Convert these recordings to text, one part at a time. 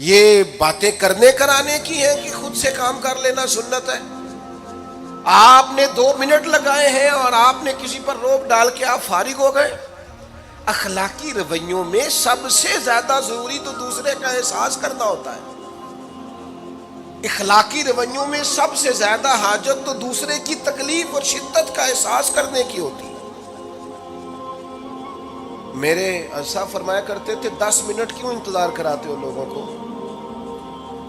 یہ باتیں کرنے کرانے کی ہیں کہ خود سے کام کر لینا سنت ہے؟ آپ نے 2 منٹ لگائے ہیں اور آپ نے کسی پر روب ڈال کے آپ فارغ ہو گئے۔ اخلاقی رویوں میں سب سے زیادہ ضروری تو دوسرے کا احساس کرنا ہوتا ہے۔ اخلاقی رویوں میں سب سے زیادہ حاجت تو دوسرے کی تکلیف اور شدت کا احساس کرنے کی ہوتی ہے۔ میرے صاحب فرمایا کرتے تھے 10 منٹ کیوں انتظار کراتے ہو لوگوں کو؟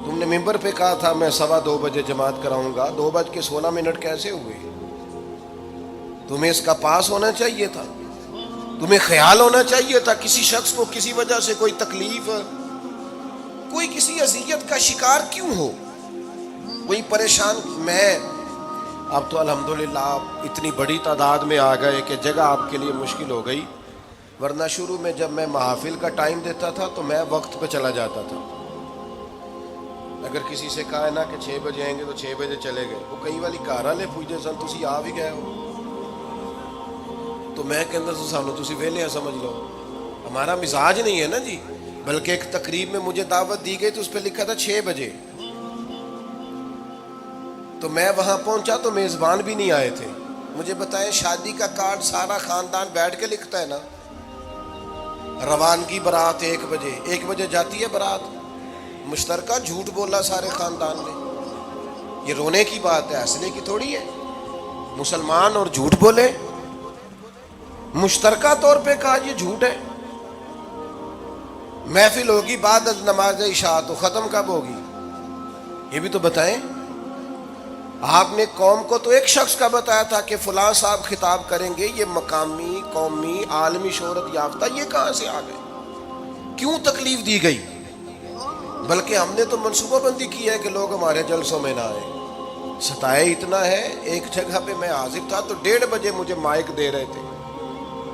تم نے ممبر پہ کہا تھا میں 2:15 بجے جماعت کراؤں گا، 2:16 کیسے ہوئے؟ تمہیں اس کا پاس ہونا چاہیے تھا، تمہیں خیال ہونا چاہیے تھا کسی شخص کو کسی وجہ سے کوئی تکلیف، کوئی کسی اذیت کا شکار کیوں ہو، کوئی پریشان۔ میں اب تو الحمدللہ آپ اتنی بڑی تعداد میں آ گئے کہ جگہ آپ کے لیے مشکل ہو گئی، ورنہ شروع میں جب میں محافل کا ٹائم دیتا تھا تو میں وقت پہ چلا جاتا تھا۔ اگر کسی سے کہا ہے نا کہ 6 بجے آئیں گے تو 6 بجے چلے گئے، وہ کئی والی گھر والے پوچھتے سن تسی آ بھی گئے ہو، تو میں کہتا تو سانو تسی ویلے سمجھ لو، ہمارا مزاج نہیں ہے نا جی۔ بلکہ ایک تقریب میں مجھے دعوت دی گئی تو اس پہ لکھا تھا 6 بجے، تو میں وہاں پہنچا تو میزبان بھی نہیں آئے تھے۔ مجھے بتائیں شادی کا کارڈ سارا خاندان بیٹھ کے لکھتا ہے نا، روانگی برات 1 بجے جاتی ہے برات، مشترکہ جھوٹ بولا سارے خاندان نے، یہ رونے کی بات ہے، ہنسنے کی تھوڑی ہے۔ مسلمان اور جھوٹ بولے، مشترکہ طور پہ کہا یہ جھوٹ ہے۔ محفل ہوگی بعد از نماز عشاء، تو ختم کب ہوگی یہ بھی تو بتائیں۔ آپ نے قوم کو تو ایک شخص کا بتایا تھا کہ فلاں صاحب خطاب کریں گے، یہ مقامی، قومی، عالمی شہرت یافتہ، یہ کہاں سے آ گئے؟ کیوں تکلیف دی گئی؟ بلکہ ہم نے تو منصوبہ بندی کی ہے کہ لوگ ہمارے جلسوں میں نہ آئیں۔ ستائے اتنا ہے، ایک جگہ پہ میں حاضر تھا تو 1:30 بجے مجھے مائک دے رہے تھے،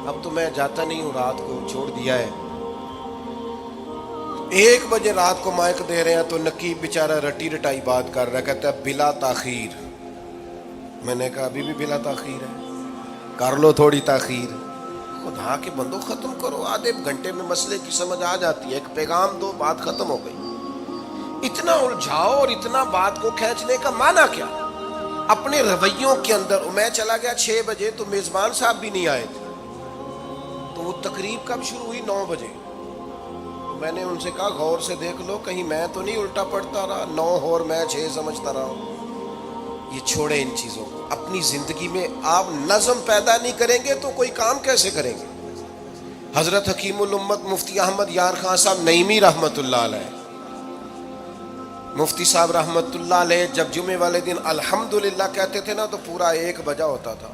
اب تو میں جاتا نہیں ہوں، رات کو چھوڑ دیا ہے۔ 1 بجے رات کو مائک دے رہے ہیں تو نقیب بیچارہ رٹی رٹائی بات کر رہا ہے، کہتا ہے بلا تاخیر۔ میں نے کہا ابھی بھی بلا تاخیر ہے، کر لو تھوڑی تاخیر، خدا کے بندو ختم کرو، آدھے گھنٹے میں مسئلے کی سمجھ آ جاتی ہے، ایک پیغام دو، بات ختم ہو گئی۔ اتنا الجھاؤ اور اتنا بات کو کھینچنے کا معنی کیا؟ اپنے رویوں کے اندر۔ میں چلا گیا 6 بجے تو میزبان صاحب بھی نہیں آئے تھے، تو وہ تقریب کب شروع ہوئی؟ 9 بجے۔ میں نے ان سے کہا غور سے دیکھ لو کہیں میں تو نہیں الٹا پڑتا رہا، 9 اور میں 6 سمجھتا رہا ہوں۔ یہ چھوڑیں ان چیزوں کو، اپنی زندگی میں آپ نظم پیدا نہیں کریں گے تو کوئی کام کیسے کریں گے؟ حضرت حکیم الامت مفتی احمد یار خان صاحب نعیمی رحمت اللہ علیہ، مفتی صاحب رحمت اللہ علیہ جب جمعے والے دن الحمدللہ کہتے تھے نا تو پورا 1 بجا ہوتا تھا۔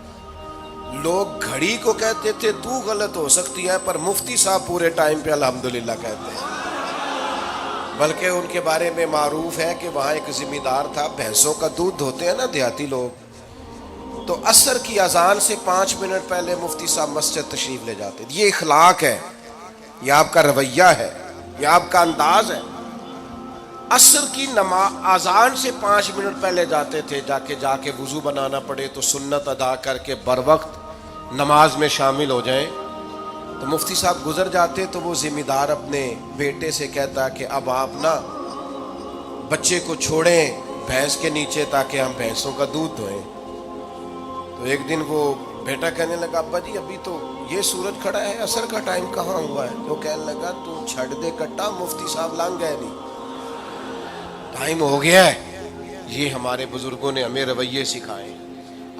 لوگ گھڑی کو کہتے تھے تو غلط ہو سکتی ہے، پر مفتی صاحب پورے ٹائم پہ الحمدللہ کہتے ہیں۔ بلکہ ان کے بارے میں معروف ہے کہ وہاں ایک ذمہ دار تھا، بھینسوں کا دودھ دھوتے ہیں نا دیہاتی لوگ، تو عصر کی اذان سے 5 منٹ پہلے مفتی صاحب مسجد تشریف لے جاتے۔ یہ اخلاق ہے، یہ آپ کا رویہ ہے، یہ آپ کا انداز ہے۔ عصر کی اذان سے 5 منٹ پہلے جاتے تھے، جا کے وضو بنانا پڑے تو سنت ادا کر کے بر وقت نماز میں شامل ہو جائیں۔ تو مفتی صاحب گزر جاتے تو وہ ذمہ دار اپنے بیٹے سے کہتا کہ اب آپ نا بچے کو چھوڑیں بھینس کے نیچے تاکہ ہم بھینسوں کا دودھ دھوئیں۔ تو ایک دن وہ بیٹا کہنے لگا ابا جی ابھی تو یہ سورج کھڑا ہے، عصر کا ٹائم کہاں ہوا ہے؟ تو کہنے لگا تو چھڑ دے کٹا، مفتی صاحب لنگ گئے نہیں، ٹائم ہو گیا ہے۔ یہ ہمارے بزرگوں نے ہمیں رویے سکھائے۔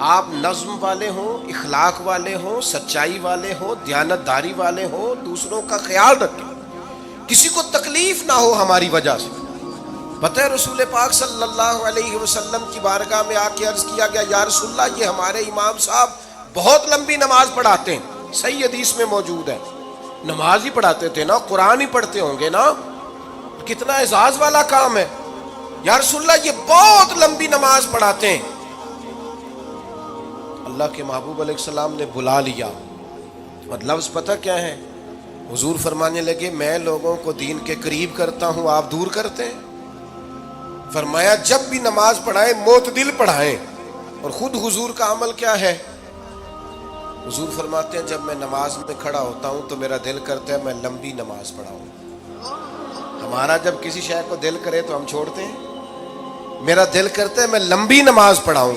آپ نظم والے ہوں، اخلاق والے ہوں، سچائی والے ہوں، دیانتداری والے ہوں، دوسروں کا خیال رکھیں، کسی کو تکلیف نہ ہو ہماری وجہ سے۔ پتہ ہے رسول پاک صلی اللہ علیہ وسلم کی بارگاہ میں آ کے عرض کیا گیا یا رسول اللہ یہ ہمارے امام صاحب بہت لمبی نماز پڑھاتے ہیں، صحیح حدیث میں موجود ہے، نماز ہی پڑھاتے تھے نا، قرآن ہی پڑھتے ہوں گے نا، کتنا اعزاز والا کام ہے۔ یا رسول اللہ یہ بہت لمبی نماز پڑھاتے ہیں۔ اللہ کے محبوب علیہ السلام نے بلا لیا، اور لفظ پتہ کیا ہے؟ حضور فرمانے لگے میں لوگوں کو دین کے قریب کرتا ہوں، آپ دور کرتے ہیں۔ فرمایا جب بھی نماز پڑھائیں معتدل پڑھائیں۔ اور خود حضور کا عمل کیا ہے؟ حضور فرماتے ہیں جب میں نماز میں کھڑا ہوتا ہوں تو میرا دل کرتا ہے میں لمبی نماز پڑھاؤں۔ ہمارا جب کسی شے کو دل کرے تو ہم چھوڑتے ہیں. میرا دل کرتا ہے میں لمبی نماز پڑھاؤں،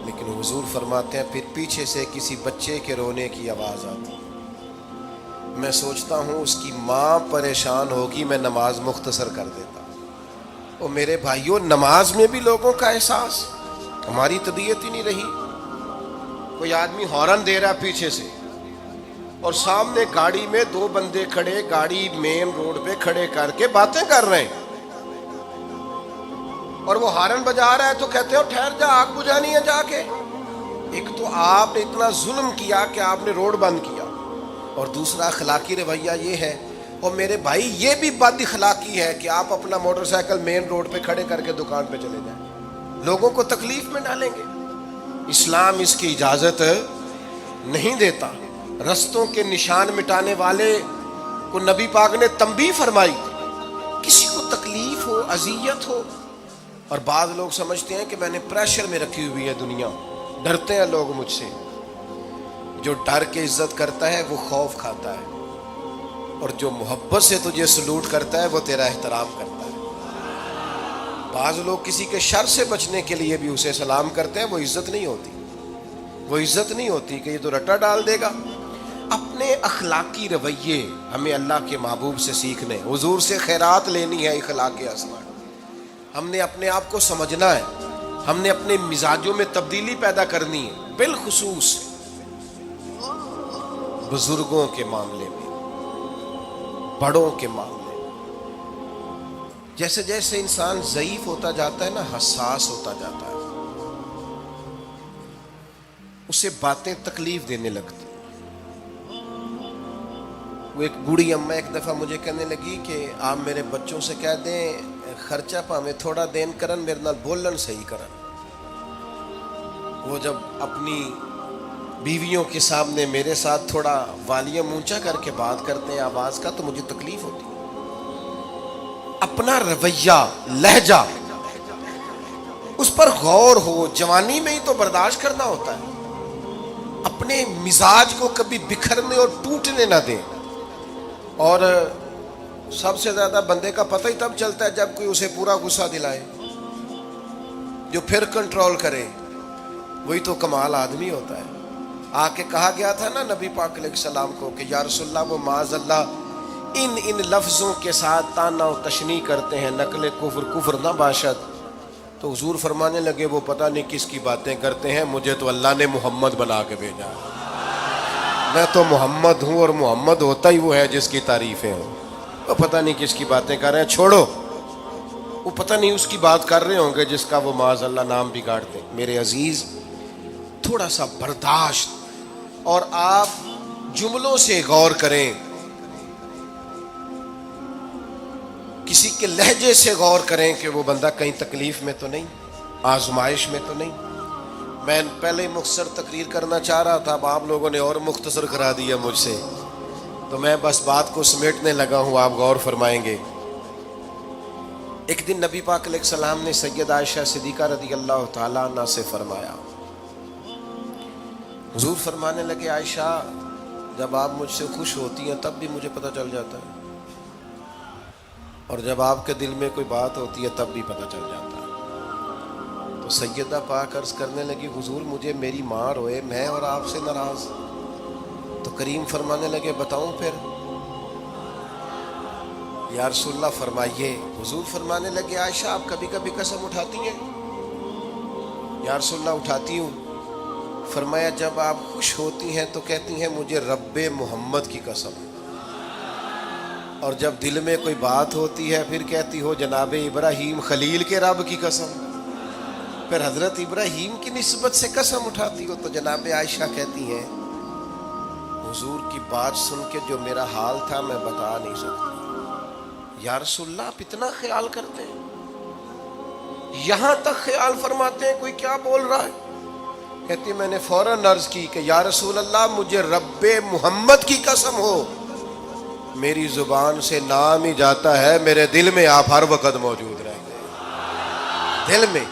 لیکن حضور فرماتے ہیں پھر پیچھے سے کسی بچے کے رونے کی آواز آتی، میں سوچتا ہوں اس کی ماں پریشان ہوگی، میں نماز مختصر کر دیتا. اور میرے بھائیوں، نماز میں بھی لوگوں کا احساس، ہماری طبیعت ہی نہیں رہی. کوئی آدمی ہارن دے رہا پیچھے سے اور سامنے گاڑی میں دو بندے کھڑے، گاڑی مین روڈ پہ کھڑے کر کے باتیں کر رہے ہیں، اور وہ ہارن بجا رہا ہے تو کہتے ہو ٹھہر جا، آگ بجھانی ہے جا کے. ایک تو آپ نے اتنا ظلم کیا کہ آپ نے روڈ بند کیا، اور دوسرا اخلاقی رویہ یہ ہے. اور میرے بھائی یہ بھی بد اخلاقی ہے کہ آپ اپنا موٹر سائیکل مین روڈ پہ کھڑے کر کے دکان پہ چلے جائیں، لوگوں کو تکلیف میں ڈالیں گے. اسلام اس کی اجازت نہیں دیتا. رستوں کے نشان مٹانے والے کو نبی پاک نے تنبیہ فرمائی، کسی کو تکلیف ہو، اذیت ہو. اور بعض لوگ سمجھتے ہیں کہ میں نے پریشر میں رکھی ہوئی ہے دنیا، ڈرتے ہیں لوگ مجھ سے. جو ڈر کے عزت کرتا ہے وہ خوف کھاتا ہے، اور جو محبت سے تجھے سلوٹ کرتا ہے وہ تیرا احترام کرتا ہے. بعض لوگ کسی کے شر سے بچنے کے لیے بھی اسے سلام کرتے ہیں، وہ عزت نہیں ہوتی، وہ عزت نہیں ہوتی کہ یہ تو رٹا ڈال دے گا. اپنے اخلاقی رویے ہمیں اللہ کے محبوب سے سیکھنے، حضور سے خیرات لینی ہے. اخلاق حسنہ ہم نے اپنے آپ کو سمجھنا ہے، ہم نے اپنے مزاجوں میں تبدیلی پیدا کرنی ہے، بالخصوص بزرگوں کے معاملے میں، بڑوں کے معاملے میں. جیسے جیسے انسان ضعیف ہوتا جاتا ہے نا، حساس ہوتا جاتا ہے، اسے باتیں تکلیف دینے لگتی. وہ ایک بوڑھی اماں ایک دفعہ مجھے کہنے لگی کہ آپ میرے بچوں سے کہہ دیں خرچہ پاویں تھوڑا دین کرن، میرے نال بولن صحیح کرن. وہ جب اپنی بیویوں کے سامنے میرے ساتھ تھوڑا والیوم اونچا کر کے بات کرتے ہیں آواز کا، تو مجھے تکلیف ہوتی. اپنا رویہ، لہجہ، اس پر غور ہو. جوانی میں ہی تو برداشت کرنا ہوتا ہے. اپنے مزاج کو کبھی بکھرنے اور ٹوٹنے نہ دیں. اور سب سے زیادہ بندے کا پتہ ہی تب چلتا ہے جب کوئی اسے پورا غصہ دلائے، جو پھر کنٹرول کرے، وہی تو کمال آدمی ہوتا ہے. آ کے کہا گیا تھا نا نبی پاک علیہ السلام کو کہ یا رسول اللہ وہ معاذ اللہ ان لفظوں کے ساتھ تانا و تشنیع کرتے ہیں، نقل کفر نہ باشد. تو حضور فرمانے لگے وہ پتہ نہیں کس کی باتیں کرتے ہیں، مجھے تو اللہ نے محمد بنا کے بھیجا، میں تو محمد ہوں، اور محمد ہوتا ہی وہ ہے جس کی تعریفیں ہوں. وہ پتہ نہیں کس کی باتیں کر رہے ہیں، چھوڑو. وہ پتہ نہیں اس کی بات کر رہے ہوں گے جس کا وہ معاذ اللہ نام بگاڑتے. میرے عزیز، تھوڑا سا برداشت، اور آپ جملوں سے غور کریں، کسی کے لہجے سے غور کریں کہ وہ بندہ کہیں تکلیف میں تو نہیں، آزمائش میں تو نہیں. میں پہلے مختصر تقریر کرنا چاہ رہا تھا، اب آپ لوگوں نے اور مختصر کرا دیا مجھ سے، تو میں بس بات کو سمیٹنے لگا ہوں، آپ غور فرمائیں گے. ایک دن نبی پاک علیہ السلام نے سید عائشہ صدیقہ رضی اللہ تعالیٰ عنہ سے فرمایا. حضور فرمانے لگے عائشہ جب آپ مجھ سے خوش ہوتی ہیں تب بھی مجھے پتہ چل جاتا ہے، اور جب آپ کے دل میں کوئی بات ہوتی ہے تب بھی پتہ چل جاتا ہے. تو سیدہ پاک عرض کرنے لگی حضور مجھے میری ماں روئے، میں اور آپ سے ناراض. تو کریم فرمانے لگے بتاؤں پھر؟ یا رسول اللہ فرمائیے. حضور فرمانے لگے عائشہ آپ کبھی کبھی قسم اٹھاتی ہیں؟ یا رسول اللہ اٹھاتی ہوں. فرمایا جب آپ خوش ہوتی ہیں تو کہتی ہیں مجھے رب محمد کی قسم، اور جب دل میں کوئی بات ہوتی ہے پھر کہتی ہو جناب ابراہیم خلیل کے رب کی قسم. پھر حضرت ابراہیم کی نسبت سے قسم اٹھاتی ہو. تو جناب عائشہ کہتی ہیں حضور کی بات سن کے جو میرا حال تھا میں بتا نہیں سکتی. یا رسول اللہ آپ اتنا خیال کرتے ہیں؟ یہاں تک خیال فرماتے ہیں کوئی کیا بول رہا ہے؟ کہتی میں نے فوراً عرض کی کہ یا رسول اللہ مجھے رب محمد کی قسم ہو، میری زبان سے نام ہی جاتا ہے، میرے دل میں آپ ہر وقت موجود رہیں گے. دل میں